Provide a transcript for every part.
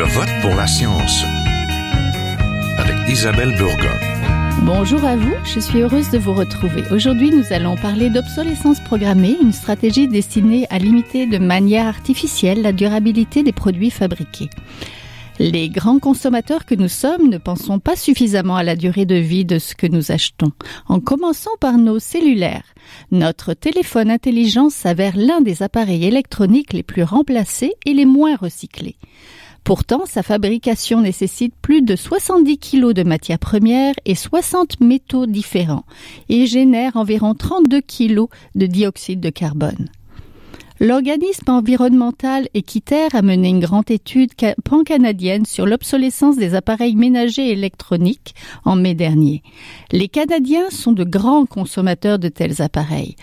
Je vote pour la science avec Isabelle Burgon. Bonjour à vous, je suis heureuse de vous retrouver. Aujourd'hui, nous allons parler d'obsolescence programmée, une stratégie destinée à limiter de manière artificielle la durabilité des produits fabriqués. Les grands consommateurs que nous sommes ne pensons pas suffisamment à la durée de vie de ce que nous achetons, en commençant par nos cellulaires. Notre téléphone intelligent s'avère l'un des appareils électroniques les plus remplacés et les moins recyclés. Pourtant, sa fabrication nécessite plus de 70 kg de matières premières et 60 métaux différents et génère environ 32 kg de dioxyde de carbone. L'organisme environnemental Équiterre a mené une grande étude pan-canadienne sur l'obsolescence des appareils ménagers électroniques en mai dernier. Les Canadiens sont de grands consommateurs de tels appareils.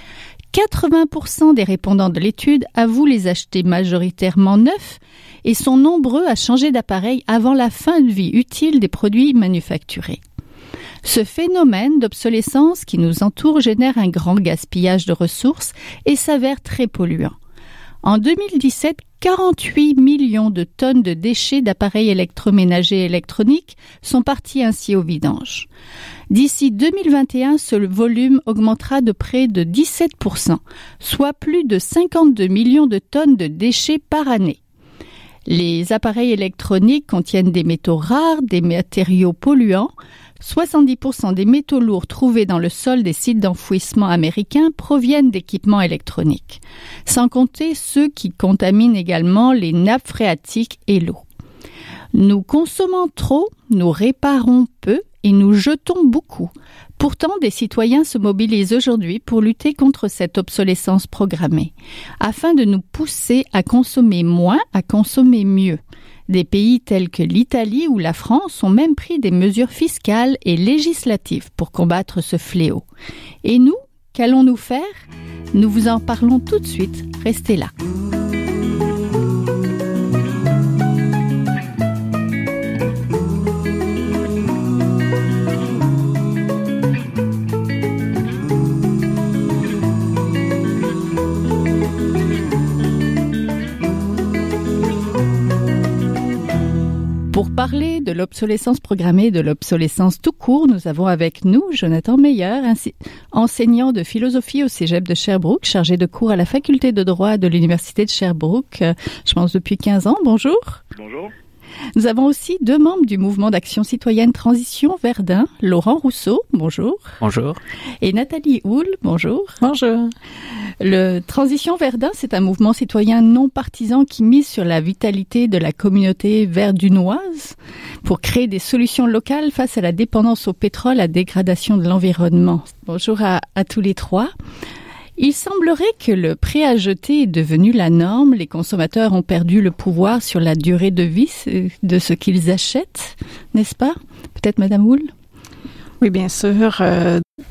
80% des répondants de l'étude avouent les acheter majoritairement neufs et sont nombreux à changer d'appareil avant la fin de vie utile des produits manufacturés. Ce phénomène d'obsolescence qui nous entoure génère un grand gaspillage de ressources et s'avère très polluant. En 2017, 48 millions de tonnes de déchets d'appareils électroménagers et électroniques sont partis ainsi au vidange. D'ici 2021, ce volume augmentera de près de 17%, soit plus de 52 millions de tonnes de déchets par année. Les appareils électroniques contiennent des métaux rares, des matériaux polluants. 70% des métaux lourds trouvés dans le sol des sites d'enfouissement américains proviennent d'équipements électroniques, sans compter ceux qui contaminent également les nappes phréatiques et l'eau. Nous consommons trop, nous réparons peu et nous jetons beaucoup. Pourtant, des citoyens se mobilisent aujourd'hui pour lutter contre cette obsolescence programmée, afin de nous pousser à consommer moins, à consommer mieux. Des pays tels que l'Italie ou la France ont même pris des mesures fiscales et législatives pour combattre ce fléau. Et nous, qu'allons-nous faire ? Nous vous en parlons tout de suite. Restez là. Pour parler de l'obsolescence programmée et de l'obsolescence tout court, nous avons avec nous Jonathan Meyer, enseignant de philosophie au Cégep de Sherbrooke, chargé de cours à la faculté de droit de l'Université de Sherbrooke, je pense depuis 15 ans. Bonjour. Bonjour. Nous avons aussi deux membres du mouvement d'action citoyenne Transition Verdun, Laurent Rousseau, bonjour. Bonjour. Et Nathalie Houle, bonjour. Bonjour. Le Transition Verdun, c'est un mouvement citoyen non partisan qui mise sur la vitalité de la communauté verdunoise pour créer des solutions locales face à la dépendance au pétrole, la dégradation de l'environnement. Bonjour à tous les trois. Il semblerait que le prêt à jeter est devenu la norme. Les consommateurs ont perdu le pouvoir sur la durée de vie de ce qu'ils achètent, n'est-ce pas? Peut-être Madame Houle? Oui, bien sûr.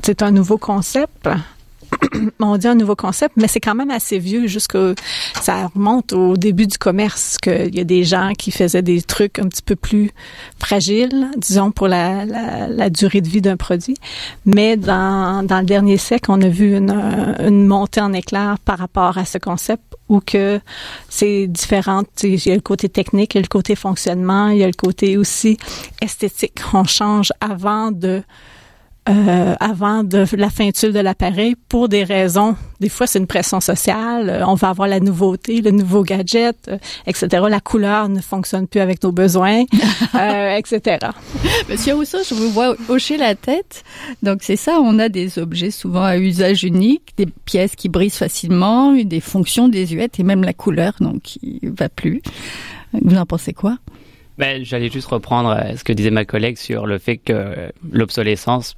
C'est un nouveau concept. On dit un nouveau concept, mais c'est quand même assez vieux, ça remonte au début du commerce, qu'il y a des gens qui faisaient des trucs un petit peu plus fragiles, disons, pour la durée de vie d'un produit. Mais dans le dernier siècle, on a vu une montée en éclair par rapport à ce concept, où que c'est différent. Il y a le côté technique, il y a le côté fonctionnement, il y a le côté aussi esthétique. On change avant de la fin utile de l'appareil pour des raisons. Des fois, c'est une pression sociale. On va avoir la nouveauté, le nouveau gadget, etc. La couleur ne fonctionne plus avec nos besoins, etc. Monsieur Rousseau, je vous vois hocher la tête. Donc, c'est ça, on a des objets souvent à usage unique, des pièces qui brisent facilement, des fonctions désuètes et même la couleur, donc, qui va plus. Vous en pensez quoi? J'allais juste reprendre ce que disait ma collègue sur le fait que l'obsolescence,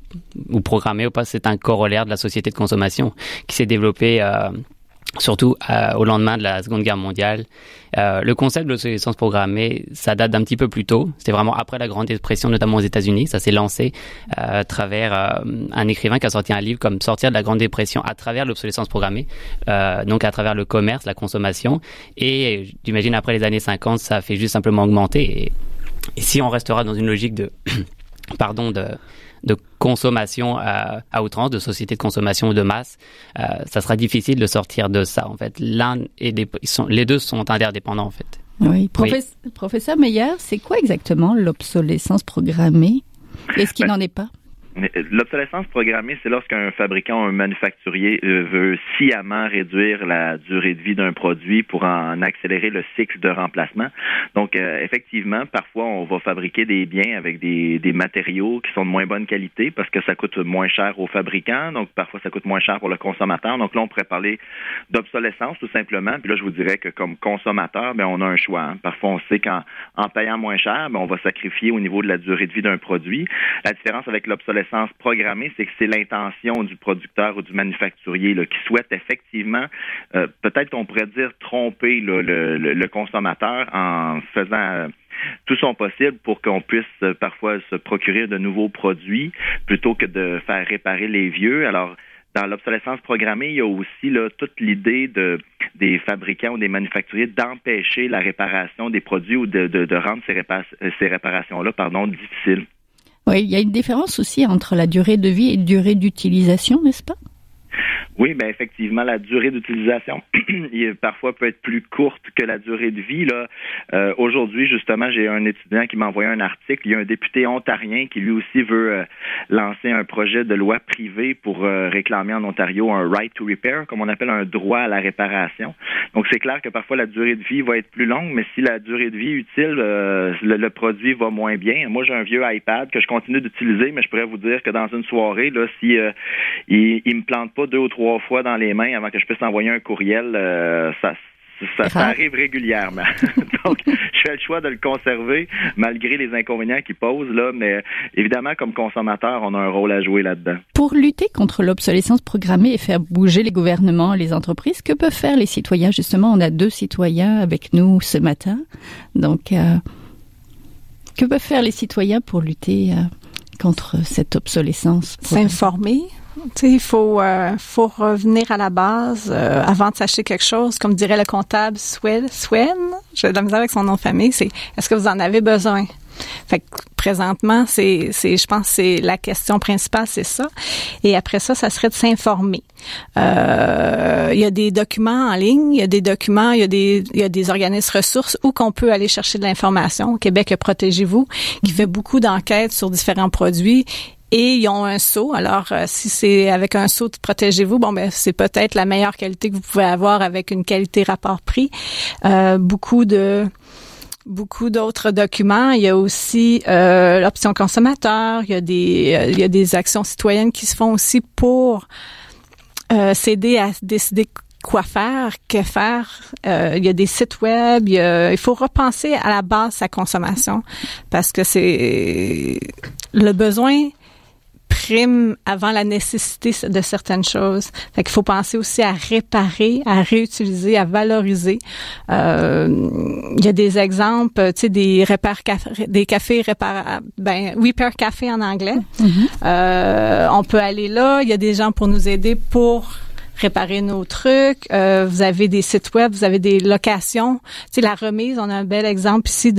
ou programmée ou pas, c'est un corollaire de la société de consommation qui s'est développée surtout au lendemain de la Seconde Guerre mondiale. Le concept de l'obsolescence programmée, ça date d'un petit peu plus tôt. C'était vraiment après la Grande Dépression, notamment aux États-Unis. Ça s'est lancé à travers un écrivain qui a sorti un livre comme Sortir de la Grande Dépression à travers l'obsolescence programmée, donc à travers le commerce, la consommation. Et j'imagine après les années 50, ça a fait juste simplement augmenter. Et si on restera dans une logique de consommation à outrance, de société de consommation de masse, ça sera difficile de sortir de ça, en fait. Les deux sont interdépendants, en fait. Oui. Professeur Meyer, c'est quoi exactement l'obsolescence programmée? Est-ce qu'il n'en est pas? L'obsolescence programmée, c'est lorsqu'un fabricant ou un manufacturier veut sciemment réduire la durée de vie d'un produit pour en accélérer le cycle de remplacement. Donc, effectivement, parfois, on va fabriquer des biens avec des matériaux qui sont de moins bonne qualité parce que ça coûte moins cher aux fabricants. Donc, parfois, ça coûte moins cher pour le consommateur. Donc là, on pourrait parler d'obsolescence, tout simplement. Puis là, je vous dirais que comme consommateur, on a un choix. Hein. Parfois, on sait qu'en payant moins cher, on va sacrifier au niveau de la durée de vie d'un produit. La différence avec l'obsolescence programmée, c'est que c'est l'intention du producteur ou du manufacturier là, qui souhaite effectivement, peut-être qu'on pourrait dire, tromper le consommateur en faisant tout son possible pour qu'on puisse parfois se procurer de nouveaux produits plutôt que de faire réparer les vieux. Alors, dans l'obsolescence programmée, il y a aussi là, toute l'idée des fabricants ou des manufacturiers d'empêcher la réparation des produits ou de rendre ces réparations-là difficiles. Oui, il y a une différence aussi entre la durée de vie et la durée d'utilisation, n'est-ce pas? Oui, effectivement, la durée d'utilisation parfois peut être plus courte que la durée de vie. Là, aujourd'hui, justement, j'ai un étudiant qui m'a envoyé un article. Il y a un député ontarien qui lui aussi veut lancer un projet de loi privée pour réclamer en Ontario un right to repair, comme on appelle un droit à la réparation. Donc, c'est clair que parfois la durée de vie va être plus longue, mais si la durée de vie utile, le produit va moins bien. Moi, j'ai un vieux iPad que je continue d'utiliser, mais je pourrais vous dire que dans une soirée, là, si il me plante pas 2 ou 3 fois dans les mains avant que je puisse envoyer un courriel, ça arrive régulièrement. Donc, je fais le choix de le conserver malgré les inconvénients qu'il pose, là, mais évidemment, comme consommateur, on a un rôle à jouer là-dedans. Pour lutter contre l'obsolescence programmée et faire bouger les gouvernements, les entreprises, que peuvent faire les citoyens? Justement, on a 2 citoyens avec nous ce matin. Donc, que peuvent faire les citoyens pour lutter contre cette obsolescence programmée? S'informer. Tu sais, il faut revenir à la base avant de s'acheter quelque chose. Comme dirait le comptable Swen, j'ai de la misère avec son nom de famille, c'est est-ce que vous en avez besoin? Fait que présentement, je pense que c'est la question principale, c'est ça. Et après ça serait de s'informer. Il y a des documents en ligne, il y a des organismes ressources où qu'on peut aller chercher de l'information. Au Québec, Protégez-vous, qui fait beaucoup d'enquêtes sur différents produits. Et ils ont un sceau. Alors, si c'est avec un sceau de Protégez-vous, c'est peut-être la meilleure qualité que vous pouvez avoir avec une qualité rapport-prix. Beaucoup d'autres documents. Il y a aussi l'option consommateur. Il y a des actions citoyennes qui se font aussi pour s'aider à décider quoi faire, que faire. Il y a des sites web. Il faut repenser à la base sa consommation parce que c'est le besoin prime avant la nécessité de certaines choses. Fait qu'il faut penser aussi à réparer, à réutiliser, à valoriser. Il y a des exemples, tu sais, des cafés réparables, Repair Café en anglais. Mm-hmm. On peut aller là. Il y a des gens pour nous aider pour réparer nos trucs. Vous avez des sites web, vous avez des locations. Tu sais, la remise, on a un bel exemple ici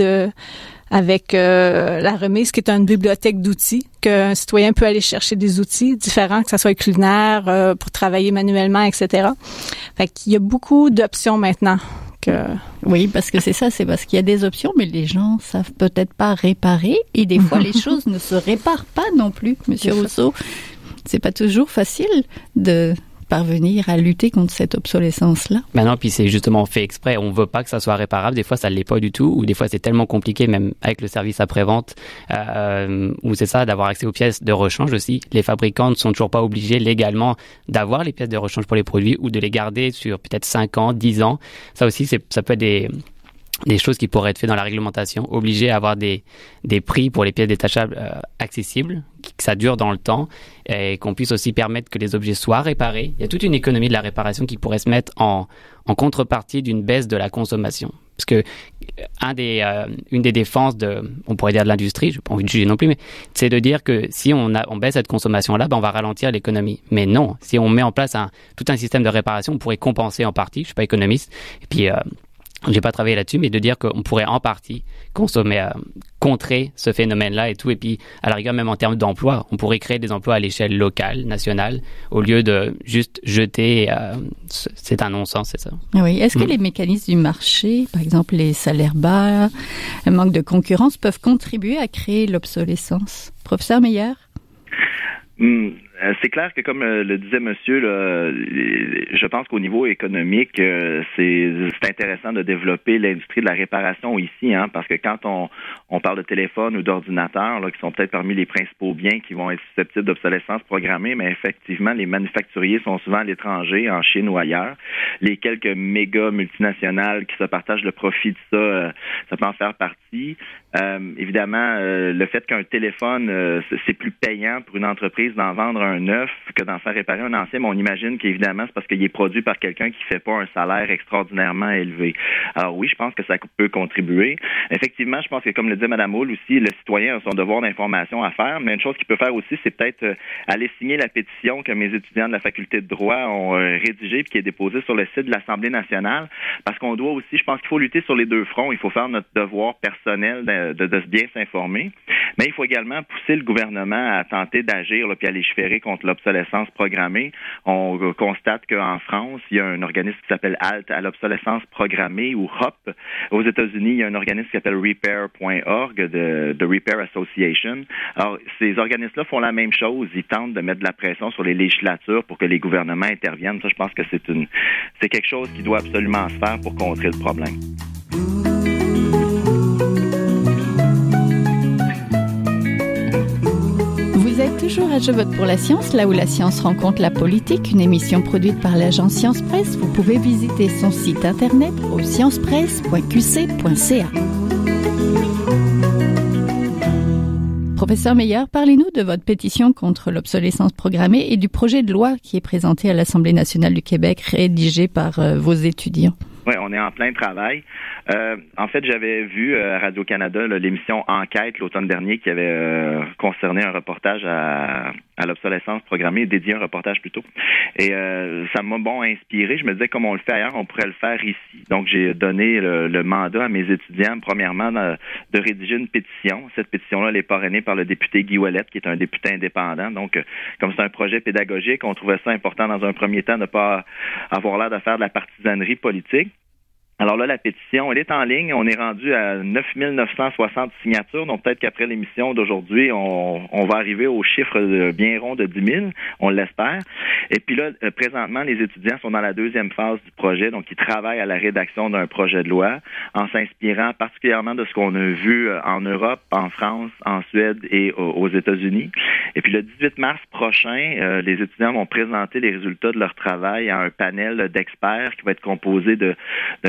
avec la remise, qui est une bibliothèque d'outils, qu'un citoyen peut aller chercher des outils différents, que ça soit culinaire, pour travailler manuellement, etc. Fait qu'il y a beaucoup d'options maintenant. Oui, parce que c'est parce qu'il y a des options, mais les gens savent peut-être pas réparer, et des fois, les choses ne se réparent pas non plus, Monsieur Rousseau. C'est pas toujours facile de parvenir à lutter contre cette obsolescence-là. Non, puis c'est justement fait exprès. On veut pas que ça soit réparable. Des fois, ça l'est pas du tout, ou des fois, c'est tellement compliqué, même avec le service après-vente, où c'est ça, d'avoir accès aux pièces de rechange aussi. Les fabricants ne sont toujours pas obligés légalement d'avoir les pièces de rechange pour les produits ou de les garder sur peut-être 5 ans, 10 ans. Ça aussi, ça peut être des choses qui pourraient être faites dans la réglementation, obligés à avoir des prix pour les pièces détachables accessibles, que ça dure dans le temps, et qu'on puisse aussi permettre que les objets soient réparés. Il y a toute une économie de la réparation qui pourrait se mettre en contrepartie d'une baisse de la consommation. Parce que une des défenses on pourrait dire de l'industrie, je n'ai pas envie de juger non plus, mais c'est de dire que si on baisse cette consommation-là, on va ralentir l'économie. Mais non, si on met en place tout un système de réparation, on pourrait compenser en partie. Je suis pas économiste. Et puis j'ai pas travaillé là-dessus, mais de dire qu'on pourrait en partie contrer ce phénomène-là et tout. Et puis, à la rigueur, même en termes d'emploi, on pourrait créer des emplois à l'échelle locale, nationale, au lieu de juste jeter. C'est un non-sens, c'est ça. Oui. Est-ce que les mécanismes du marché, par exemple les salaires bas, le manque de concurrence, peuvent contribuer à créer l'obsolescence? Professeur Meyer? C'est clair que, comme le disait monsieur, là, je pense qu'au niveau économique, c'est intéressant de développer l'industrie de la réparation ici, parce que quand on parle de téléphone ou d'ordinateur, là, qui sont peut-être parmi les principaux biens qui vont être susceptibles d'obsolescence programmée, mais effectivement, les manufacturiers sont souvent à l'étranger, en Chine ou ailleurs. Les quelques méga multinationales qui se partagent le profit de ça, ça peut en faire partie. Évidemment, le fait qu'un téléphone, c'est plus payant pour une entreprise d'en vendre un neuf que d'en faire réparer un ancien, mais on imagine qu'évidemment, c'est parce qu'il est produit par quelqu'un qui fait pas un salaire extraordinairement élevé. Alors oui, je pense que ça peut contribuer. Effectivement, je pense que, comme le disait Mme Hull aussi, le citoyen a son devoir d'information à faire, mais une chose qu'il peut faire aussi, c'est peut-être aller signer la pétition que mes étudiants de la faculté de droit ont rédigée et qui est déposée sur le site de l'Assemblée nationale, parce qu'on doit aussi, je pense qu'il faut lutter sur les deux fronts. Il faut faire notre devoir personnel de bien s'informer, mais il faut également pousser le gouvernement à tenter d'agir puis à légiférer contre l'obsolescence programmée. On constate qu'en France, il y a un organisme qui s'appelle HALT à l'obsolescence programmée, ou HOP. Aux États-Unis, il y a un organisme qui s'appelle Repair.org, de Repair Association. Alors, ces organismes-là font la même chose. Ils tentent de mettre de la pression sur les législatures pour que les gouvernements interviennent. Ça, je pense que c'est quelque chose qui doit absolument se faire pour contrer le problème. Vous êtes toujours à Je vote pour la science, là où la science rencontre la politique, une émission produite par l'agence Science Presse. Vous pouvez visiter son site internet au sciencepresse.qc.ca. Professeur Meyer, parlez-nous de votre pétition contre l'obsolescence programmée et du projet de loi qui est présenté à l'Assemblée nationale du Québec, rédigé par vos étudiants. Oui, on est en plein travail. En fait, j'avais vu à Radio-Canada l'émission Enquête l'automne dernier qui avait concerné un reportage à l'obsolescence programmée, dédié un reportage plutôt. Et ça m'a inspiré. Je me disais, comme on le fait ailleurs, on pourrait le faire ici. Donc, j'ai donné le mandat à mes étudiants, premièrement, de rédiger une pétition. Cette pétition-là, elle est parrainée par le député Guy Ouellette, qui est un député indépendant. Donc, comme c'est un projet pédagogique, on trouvait ça important dans un premier temps de ne pas avoir l'air de faire de la partisanerie politique. Alors là, la pétition, elle est en ligne. On est rendu à 9 960 signatures. Donc, peut-être qu'après l'émission d'aujourd'hui, on va arriver au chiffre bien rond de 10 000. On l'espère. Et puis là, présentement, les étudiants sont dans la deuxième phase du projet. Donc, ils travaillent à la rédaction d'un projet de loi en s'inspirant particulièrement de ce qu'on a vu en Europe, en France, en Suède et aux États-Unis. Et puis, le 18 mars prochain, les étudiants vont présenter les résultats de leur travail à un panel d'experts qui va être composé de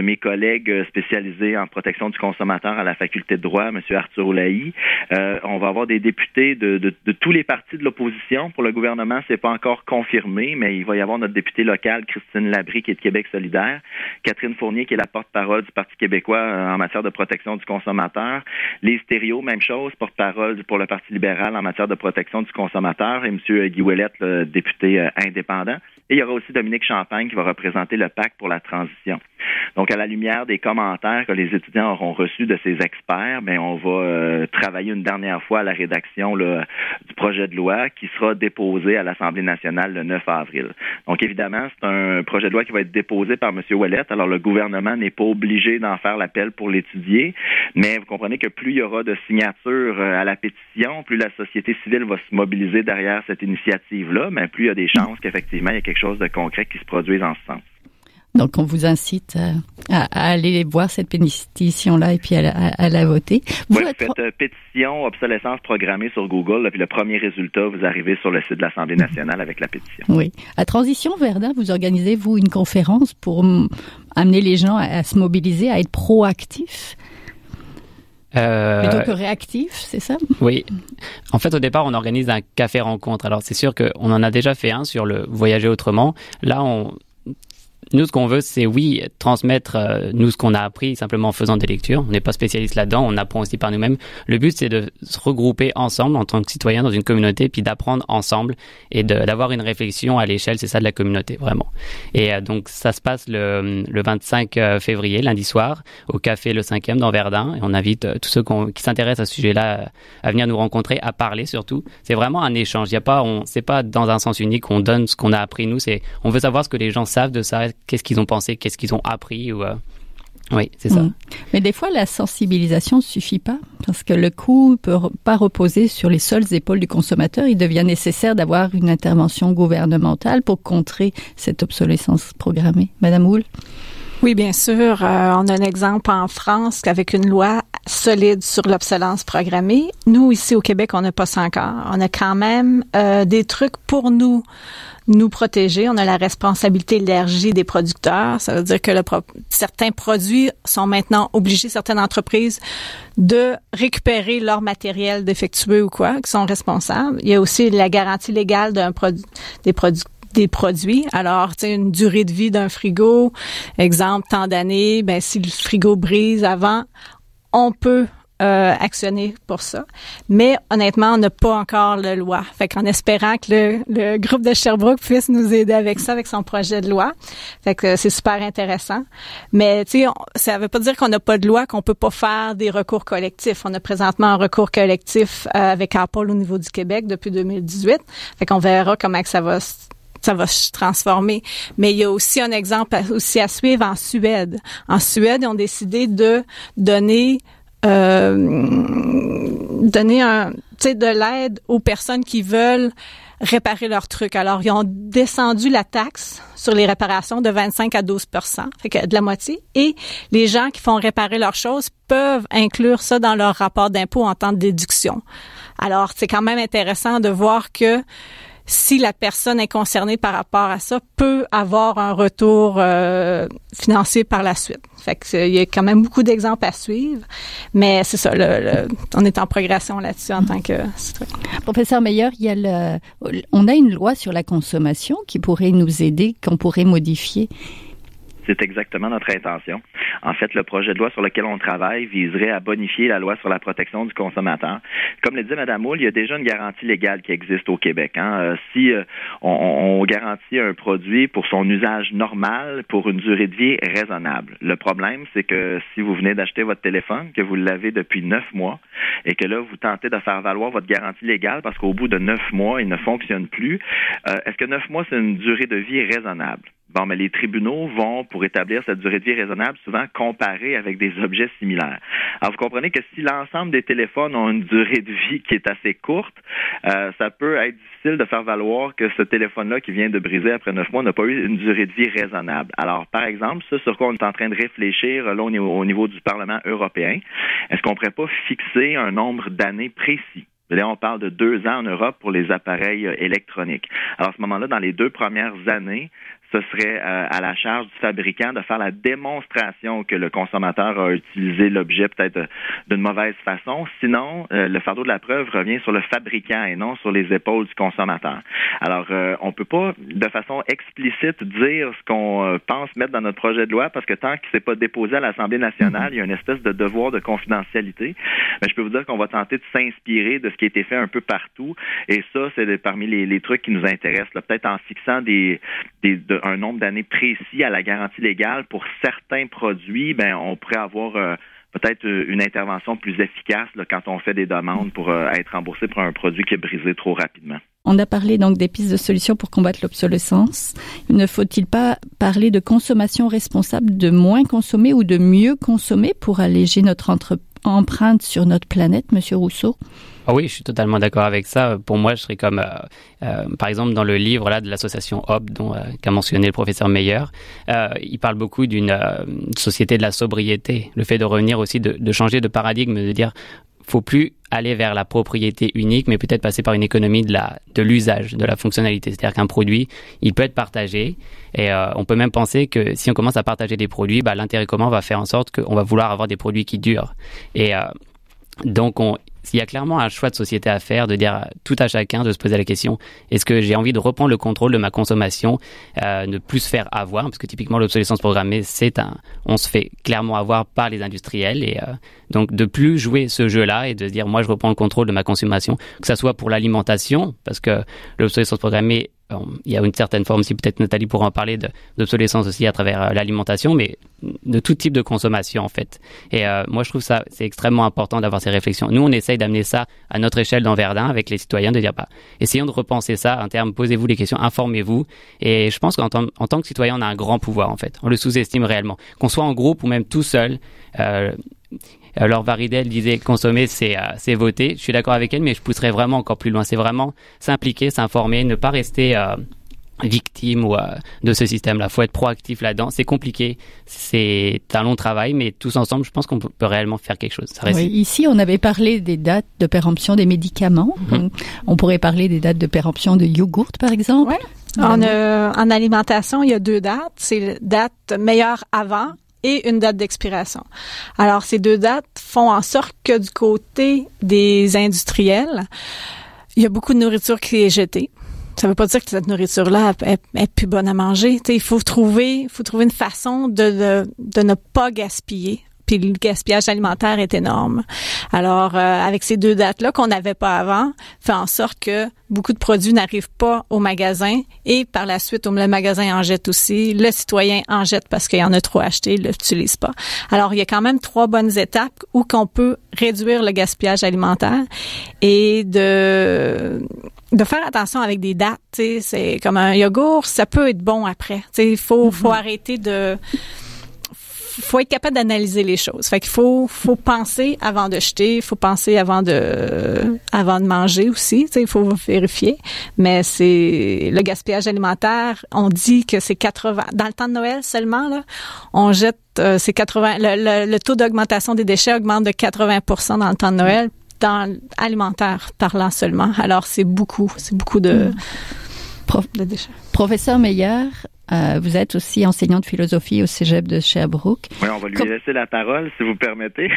mes collègues spécialisés en protection du consommateur à la faculté de droit, M. Arthur Oulahi. On va avoir des députés de tous les partis de l'opposition. Pour le gouvernement, c'est pas encore confirmé, mais il va y avoir notre députée locale, Christine Labrie, qui est de Québec solidaire, Catherine Fournier, qui est la porte-parole du Parti québécois en matière de protection du consommateur, Lise Thériault, même chose, porte-parole pour le Parti libéral en matière de protection du consommateur, et M. Guy Ouellette, le député indépendant. Et il y aura aussi Dominique Champagne qui va représenter le Pacte pour la transition. Donc, à la lumière des commentaires que les étudiants auront reçus de ces experts, on va travailler une dernière fois à la rédaction du projet de loi qui sera déposé à l'Assemblée nationale le 9 avril. Donc, évidemment, c'est un projet de loi qui va être déposé par M. Ouellette. Alors, le gouvernement n'est pas obligé d'en faire l'appel pour l'étudier, mais vous comprenez que plus il y aura de signatures à la pétition, plus la société civile va se mobiliser derrière cette initiative-là, mais plus il y a des chances qu'effectivement, il y a quelque chose de concret qui se produise en ce sens. Donc, on vous incite à aller voir cette pétition-là et puis à la voter. Vous faites pétition obsolescence programmée sur Google, là, puis le premier résultat, vous arrivez sur le site de l'Assemblée nationale avec la pétition. Oui. À Transition Verdun, vous organisez, vous, une conférence pour amener les gens à se mobiliser, à être proactifs. Plutôt que réactif, c'est ça? Oui. En fait, au départ, on organise un café-rencontre. Alors, c'est sûr qu'on en a déjà fait un sur le voyager autrement. Là, nous, ce qu'on veut, c'est transmettre nous ce qu'on a appris simplement en faisant des lectures. On n'est pas spécialiste là-dedans, on apprend aussi par nous-mêmes. Le but, c'est de se regrouper ensemble en tant que citoyens dans une communauté, puis d'apprendre ensemble et d'avoir une réflexion à l'échelle, c'est ça de la communauté, vraiment. Et donc, ça se passe le 25 février, lundi soir, au café Le 5e dans Verdun. Et on invite tous ceux qui s'intéressent à ce sujet-là à venir nous rencontrer, à parler surtout. C'est vraiment un échange. C'est pas dans un sens unique qu'on donne ce qu'on a appris nous. On veut savoir ce que les gens savent de ça, qu'est-ce qu'ils ont pensé, qu'est-ce qu'ils ont appris. Oui, c'est ça. Mais des fois, la sensibilisation ne suffit pas parce que le coût ne peut pas reposer sur les seules épaules du consommateur. Il devient nécessaire d'avoir une intervention gouvernementale pour contrer cette obsolescence programmée. Madame Houle? Oui, bien sûr. On a un exemple en France avec une loi solide sur l'obsolescence programmée. Nous, ici au Québec, on n'a pas ça encore. On a quand même des trucs pour nous protéger. On a la responsabilité élargie des producteurs. Ça veut dire que certains produits sont maintenant obligés, certaines entreprises, de récupérer leur matériel défectueux ou quoi, qui sont responsables. Il y a aussi la garantie légale des produits. Alors, tu sais, une durée de vie d'un frigo, exemple, tant d'années, si le frigo brise avant, on peut actionner pour ça. Mais honnêtement, on n'a pas encore la loi. Fait qu'en espérant que le groupe de Sherbrooke puisse nous aider avec ça, avec son projet de loi. Fait que c'est super intéressant. Mais tu sais, ça veut pas dire qu'on n'a pas de loi, qu'on peut pas faire des recours collectifs. On a présentement un recours collectif avec Apple au niveau du Québec depuis 2018. Fait qu'on verra comment que ça va se transformer. Mais il y a aussi un exemple aussi à suivre en Suède. En Suède, ils ont décidé de donner de l'aide aux personnes qui veulent réparer leurs trucs. Alors, ils ont descendu la taxe sur les réparations de 25 à 12%, fait que de la moitié. Et les gens qui font réparer leurs choses peuvent inclure ça dans leur rapport d'impôt en temps de déduction. Alors, c'est quand même intéressant de voir que si la personne est concernée par rapport à ça, peut avoir un retour financier par la suite. Fait que il y a quand même beaucoup d'exemples à suivre, mais c'est ça, on est en progression là-dessus en tant que citoyen. Professeur Meilleur, on a une loi sur la consommation qui pourrait nous aider, qu'on pourrait modifier. C'est exactement notre intention. En fait, le projet de loi sur lequel on travaille viserait à bonifier la loi sur la protection du consommateur. Comme le dit Mme Houle, il y a déjà une garantie légale qui existe au Québec. Si on garantit un produit pour son usage normal, pour une durée de vie raisonnable. Le problème, c'est que si vous venez d'acheter votre téléphone, que vous l'avez depuis 9 mois, et que là, vous tentez de faire valoir votre garantie légale parce qu'au bout de 9 mois, il ne fonctionne plus, est-ce que 9 mois, c'est une durée de vie raisonnable? Bon, mais les tribunaux vont, pour établir cette durée de vie raisonnable, souvent comparer avec des objets similaires. Alors, vous comprenez que si l'ensemble des téléphones ont une durée de vie qui est assez courte, ça peut être difficile de faire valoir que ce téléphone-là qui vient de briser après 9 mois n'a pas eu une durée de vie raisonnable. Alors, par exemple, ce sur quoi on est en train de réfléchir là, au niveau du Parlement européen, est-ce qu'on ne pourrait pas fixer un nombre d'années précis? Là, on parle de 2 ans en Europe pour les appareils électroniques. Alors, à ce moment-là, dans les 2 premières années, ce serait à la charge du fabricant de faire la démonstration que le consommateur a utilisé l'objet peut-être d'une mauvaise façon. Sinon, le fardeau de la preuve revient sur le fabricant et non sur les épaules du consommateur. Alors, on peut pas de façon explicite dire ce qu'on pense mettre dans notre projet de loi parce que tant qu'il s'est pas déposé à l'Assemblée nationale, il y a une espèce de devoir de confidentialité. Mais je peux vous dire qu'on va tenter de s'inspirer de ce qui a été fait un peu partout. Et ça, c'est parmi les trucs qui nous intéressent. Là. Peut-être en fixant un nombre d'années précis à la garantie légale pour certains produits, on pourrait avoir peut-être une intervention plus efficace là, quand on fait des demandes pour être remboursé pour un produit qui est brisé trop rapidement. On a parlé donc des pistes de solutions pour combattre l'obsolescence. Ne faut-il pas parler de consommation responsable, de moins consommer ou de mieux consommer pour alléger notre empreinte sur notre planète, Monsieur Rousseau? Ah oui, je suis totalement d'accord avec ça. Pour moi, je serais comme, par exemple, dans le livre là de l'association HOP, qu'a mentionné le professeur Meilleur, il parle beaucoup d'une société de la sobriété. Le fait de revenir aussi, de changer de paradigme, de dire, faut plus aller vers la propriété unique, mais peut-être passer par une économie de l'usage, de la fonctionnalité. C'est-à-dire qu'un produit, il peut être partagé, et on peut même penser que si on commence à partager des produits, l'intérêt commun va faire en sorte qu'on va vouloir avoir des produits qui durent. Et donc, il y a clairement un choix de société à faire, de dire tout à chacun de se poser la question, est-ce que j'ai envie de reprendre le contrôle de ma consommation, ne plus se faire avoir, parce que typiquement l'obsolescence programmée, on se fait clairement avoir par les industriels, et donc de plus jouer ce jeu-là et de se dire moi je reprends le contrôle de ma consommation, que ça soit pour l'alimentation, parce que l'obsolescence programmée, il y a une certaine forme, si peut-être Nathalie pourra en parler, d'obsolescence aussi à travers l'alimentation, mais de tout type de consommation en fait. Et moi je trouve ça, c'est extrêmement important d'avoir ces réflexions. Nous on essaye d'amener ça à notre échelle dans Verdun avec les citoyens, de dire essayons de repenser ça en termes, posez-vous les questions, informez-vous. Et je pense qu'en tant que citoyen on a un grand pouvoir en fait. On le sous-estime réellement. Qu'on soit en groupe ou même tout seul. Alors Varidel disait consommer c'est voter. Je suis d'accord avec elle, mais je pousserais vraiment encore plus loin. C'est vraiment s'impliquer, s'informer, ne pas rester victime de ce système-là. Faut être proactif là-dedans. C'est compliqué, c'est un long travail, mais tous ensemble, je pense qu'on peut réellement faire quelque chose. Oui, ici, on avait parlé des dates de péremption des médicaments. On pourrait parler des dates de péremption de yogourt, par exemple. Ouais. En alimentation, il y a 2 dates. C'est la date meilleure avant et une date d'expiration. Alors, ces 2 dates font en sorte que du côté des industriels, il y a beaucoup de nourriture qui est jetée. Ça veut pas dire que cette nourriture-là est plus bonne à manger. Il faut trouver une façon de ne pas gaspiller. Puis le gaspillage alimentaire est énorme. Alors, avec ces 2 dates-là qu'on n'avait pas avant, fait en sorte que beaucoup de produits n'arrivent pas au magasin et par la suite, le magasin en jette aussi. Le citoyen en jette parce qu'il y en a trop acheté, il l'utilise pas. Alors, il y a quand même 3 bonnes étapes où qu'on peut réduire le gaspillage alimentaire et de faire attention avec des dates. C'est comme un yogourt, ça peut être bon après. Il faut arrêter faut être capable d'analyser les choses. Fait qu'il faut penser avant de jeter, il faut penser avant de manger aussi, il faut vérifier. Mais c'est le gaspillage alimentaire, on dit que c'est 80 dans le temps de Noël seulement là, on jette c'est 80 le taux d'augmentation des déchets augmente de 80% dans le temps de Noël dans alimentaire parlant seulement. Alors c'est beaucoup de déchets. Professeur Meilleur, vous êtes aussi enseignant de philosophie au Cégep de Sherbrooke. Oui, on va lui laisser la parole, si vous permettez.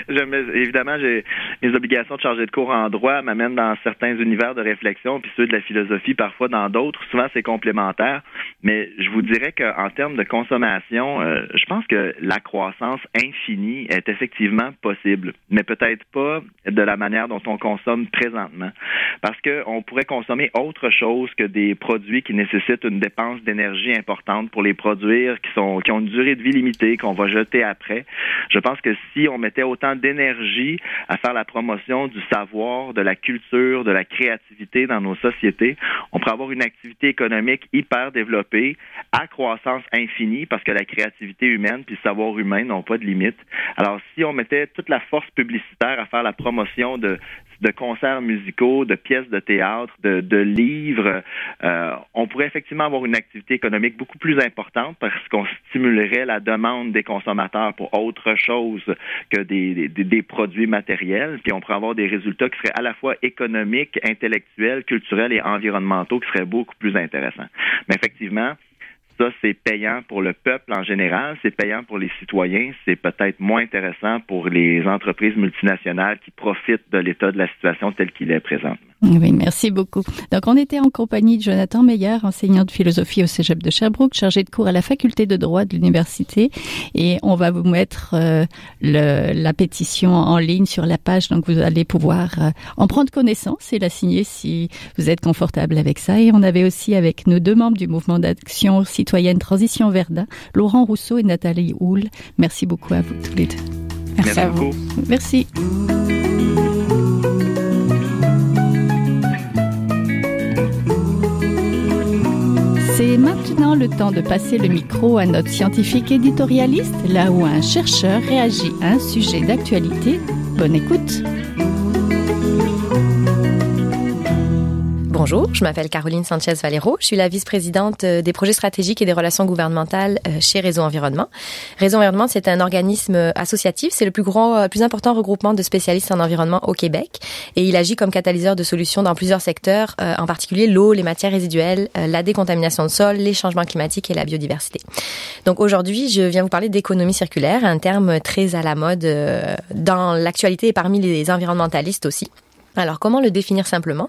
Évidemment, mes obligations de chargé de cours en droit m'amènent dans certains univers de réflexion, puis ceux de la philosophie, parfois dans d'autres. Souvent, c'est complémentaire. Mais je vous dirais qu'en termes de consommation, je pense que la croissance infinie est effectivement possible, mais peut-être pas de la manière dont on consomme présentement. Parce qu'on pourrait consommer autre chose que des produits qui nécessitent une dépense d'énergie importante pour les produire, qui ont une durée de vie limitée, qu'on va jeter après. Je pense que si on mettait autant d'énergie à faire la promotion du savoir, de la culture, de la créativité dans nos sociétés, on pourrait avoir une activité économique hyper développée, à croissance infinie, parce que la créativité humaine puis le savoir humain n'ont pas de limite. Alors, si on mettait toute la force publicitaire à faire la promotion de concerts musicaux, de pièces de théâtre, de livres, on pourrait effectivement avoir une activité économique beaucoup plus importante parce qu'on stimulerait la demande des consommateurs pour autre chose que des produits matériels. Puis on pourrait avoir des résultats qui seraient à la fois économiques, intellectuels, culturels et environnementaux qui seraient beaucoup plus intéressants. Mais effectivement, ça, c'est payant pour le peuple en général, c'est payant pour les citoyens, c'est peut-être moins intéressant pour les entreprises multinationales qui profitent de l'état de la situation tel qu'il est présentement. Oui, merci beaucoup. Donc, on était en compagnie de Jonathan Meyer, enseignant de philosophie au Cégep de Sherbrooke, chargé de cours à la faculté de droit de l'université. Et on va vous mettre la pétition en ligne sur la page. Donc, vous allez pouvoir en prendre connaissance et la signer si vous êtes confortable avec ça. Et on avait aussi avec nous 2 membres du mouvement d'action citoyenne Transition Verdun, Laurent Rousseau et Nathalie Houle. Merci beaucoup à vous tous les 2. Merci à vous. Merci. C'est maintenant le temps de passer le micro à notre scientifique éditorialiste, là où un chercheur réagit à un sujet d'actualité. Bonne écoute. Bonjour, je m'appelle Caroline Sanchez-Valero. Je suis la vice-présidente des projets stratégiques et des relations gouvernementales chez Réseau Environnement. Réseau Environnement, c'est un organisme associatif. C'est le plus important regroupement de spécialistes en environnement au Québec. Et il agit comme catalyseur de solutions dans plusieurs secteurs, en particulier l'eau, les matières résiduelles, la décontamination de sol, les changements climatiques et la biodiversité. Donc aujourd'hui, je viens vous parler d'économie circulaire, un terme très à la mode dans l'actualité et parmi les environnementalistes aussi. Alors, comment le définir simplement?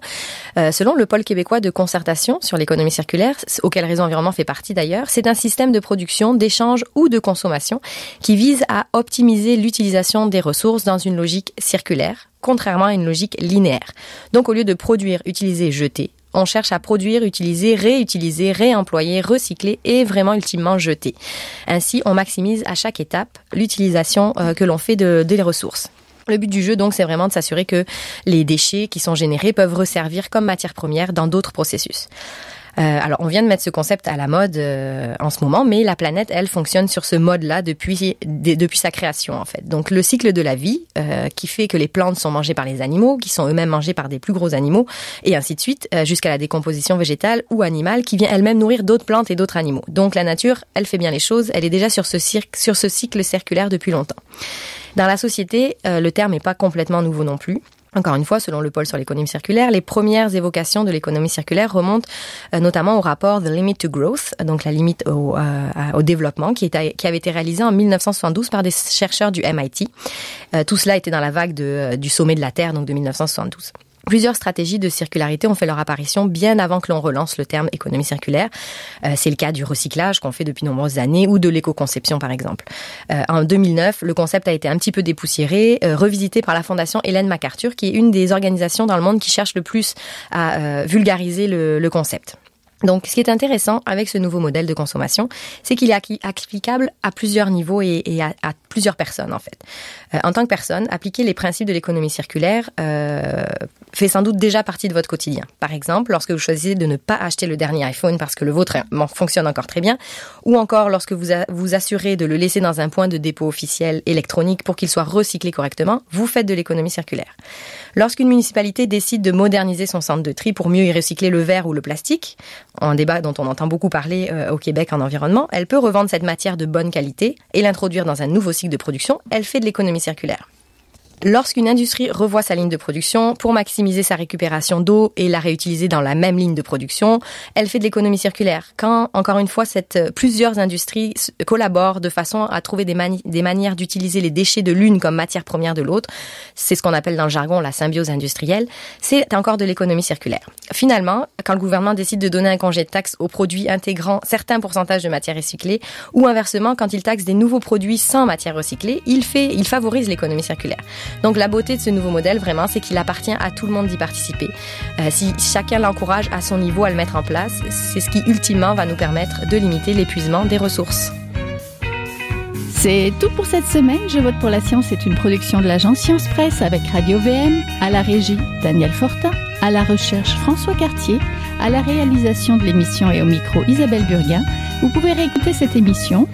Selon le pôle québécois de concertation sur l'économie circulaire, auquel Réseau Environnement fait partie d'ailleurs, c'est un système de production, d'échange ou de consommation qui vise à optimiser l'utilisation des ressources dans une logique circulaire, contrairement à une logique linéaire. Donc, au lieu de produire, utiliser, jeter, on cherche à produire, utiliser, réutiliser, réemployer, recycler et vraiment ultimement jeter. Ainsi, on maximise à chaque étape l'utilisation que l'on fait des ressources. Le but du jeu, donc, c'est vraiment de s'assurer que les déchets qui sont générés peuvent resservir comme matière première dans d'autres processus. Alors, on vient de mettre ce concept à la mode en ce moment, mais la planète, elle, fonctionne sur ce mode-là depuis sa création, en fait. Donc, le cycle de la vie, qui fait que les plantes sont mangées par les animaux, qui sont eux-mêmes mangés par des plus gros animaux, et ainsi de suite, jusqu'à la décomposition végétale ou animale, qui vient elle-même nourrir d'autres plantes et d'autres animaux. Donc, la nature, elle fait bien les choses, elle est déjà sur ce cycle circulaire depuis longtemps. Dans la société, le terme n'est pas complètement nouveau non plus. Encore une fois, selon le pôle sur l'économie circulaire, les premières évocations de l'économie circulaire remontent notamment au rapport The Limit to Growth, donc la limite au développement, qui avait été réalisé en 1972 par des chercheurs du MIT. Tout cela était dans la vague du sommet de la Terre, donc de 1972. Plusieurs stratégies de circularité ont fait leur apparition bien avant que l'on relance le terme économie circulaire. C'est le cas du recyclage qu'on fait depuis de nombreuses années ou de l'éco-conception, par exemple. En 2009, le concept a été un petit peu dépoussiéré, revisité par la Fondation Ellen MacArthur, qui est une des organisations dans le monde qui cherche le plus à vulgariser le concept. Donc, ce qui est intéressant avec ce nouveau modèle de consommation, c'est qu'il est applicable à plusieurs niveaux et à plusieurs personnes, en fait. En tant que personne, appliquer les principes de l'économie circulaire fait sans doute déjà partie de votre quotidien. Par exemple, lorsque vous choisissez de ne pas acheter le dernier iPhone parce que le vôtre fonctionne encore très bien, ou encore lorsque vous assurez de le laisser dans un point de dépôt officiel électronique pour qu'il soit recyclé correctement, vous faites de l'économie circulaire. Lorsqu'une municipalité décide de moderniser son centre de tri pour mieux y recycler le verre ou le plastique, un débat dont on entend beaucoup parler au Québec en environnement, elle peut revendre cette matière de bonne qualité et l'introduire dans un nouveau cycle de production. Elle fait de l'économie circulaire. Lorsqu'une industrie revoit sa ligne de production pour maximiser sa récupération d'eau et la réutiliser dans la même ligne de production, elle fait de l'économie circulaire. Quand, encore une fois, plusieurs industries collaborent de façon à trouver des manières d'utiliser les déchets de l'une comme matière première de l'autre, c'est ce qu'on appelle dans le jargon la symbiose industrielle, c'est encore de l'économie circulaire. Finalement, quand le gouvernement décide de donner un congé de taxe aux produits intégrant certains pourcentages de matière recyclée, ou inversement, quand il taxe des nouveaux produits sans matière recyclée, il favorise l'économie circulaire. Donc la beauté de ce nouveau modèle, vraiment, c'est qu'il appartient à tout le monde d'y participer. Si chacun l'encourage à son niveau à le mettre en place, c'est ce qui ultimement va nous permettre de limiter l'épuisement des ressources. C'est tout pour cette semaine. Je vote pour la science est une production de l'agence Science Presse avec Radio VM, à la régie Daniel Fortin, à la recherche François Cartier, à la réalisation de l'émission et au micro Isabelle Burguin. Vous pouvez réécouter cette émission.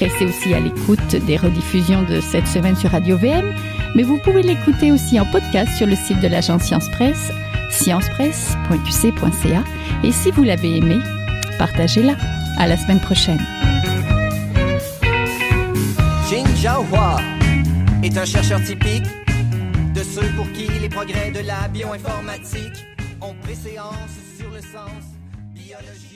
Restez aussi à l'écoute des rediffusions de cette semaine sur Radio VM, mais vous pouvez l'écouter aussi en podcast sur le site de l'agence Science Presse, sciencepresse.qc.ca. Et si vous l'avez aimé, partagez-la. À la semaine prochaine. Jin Jiahua est un chercheur typique de ceux pour qui les progrès de la bioinformatique ont préséance sur le sens biologique.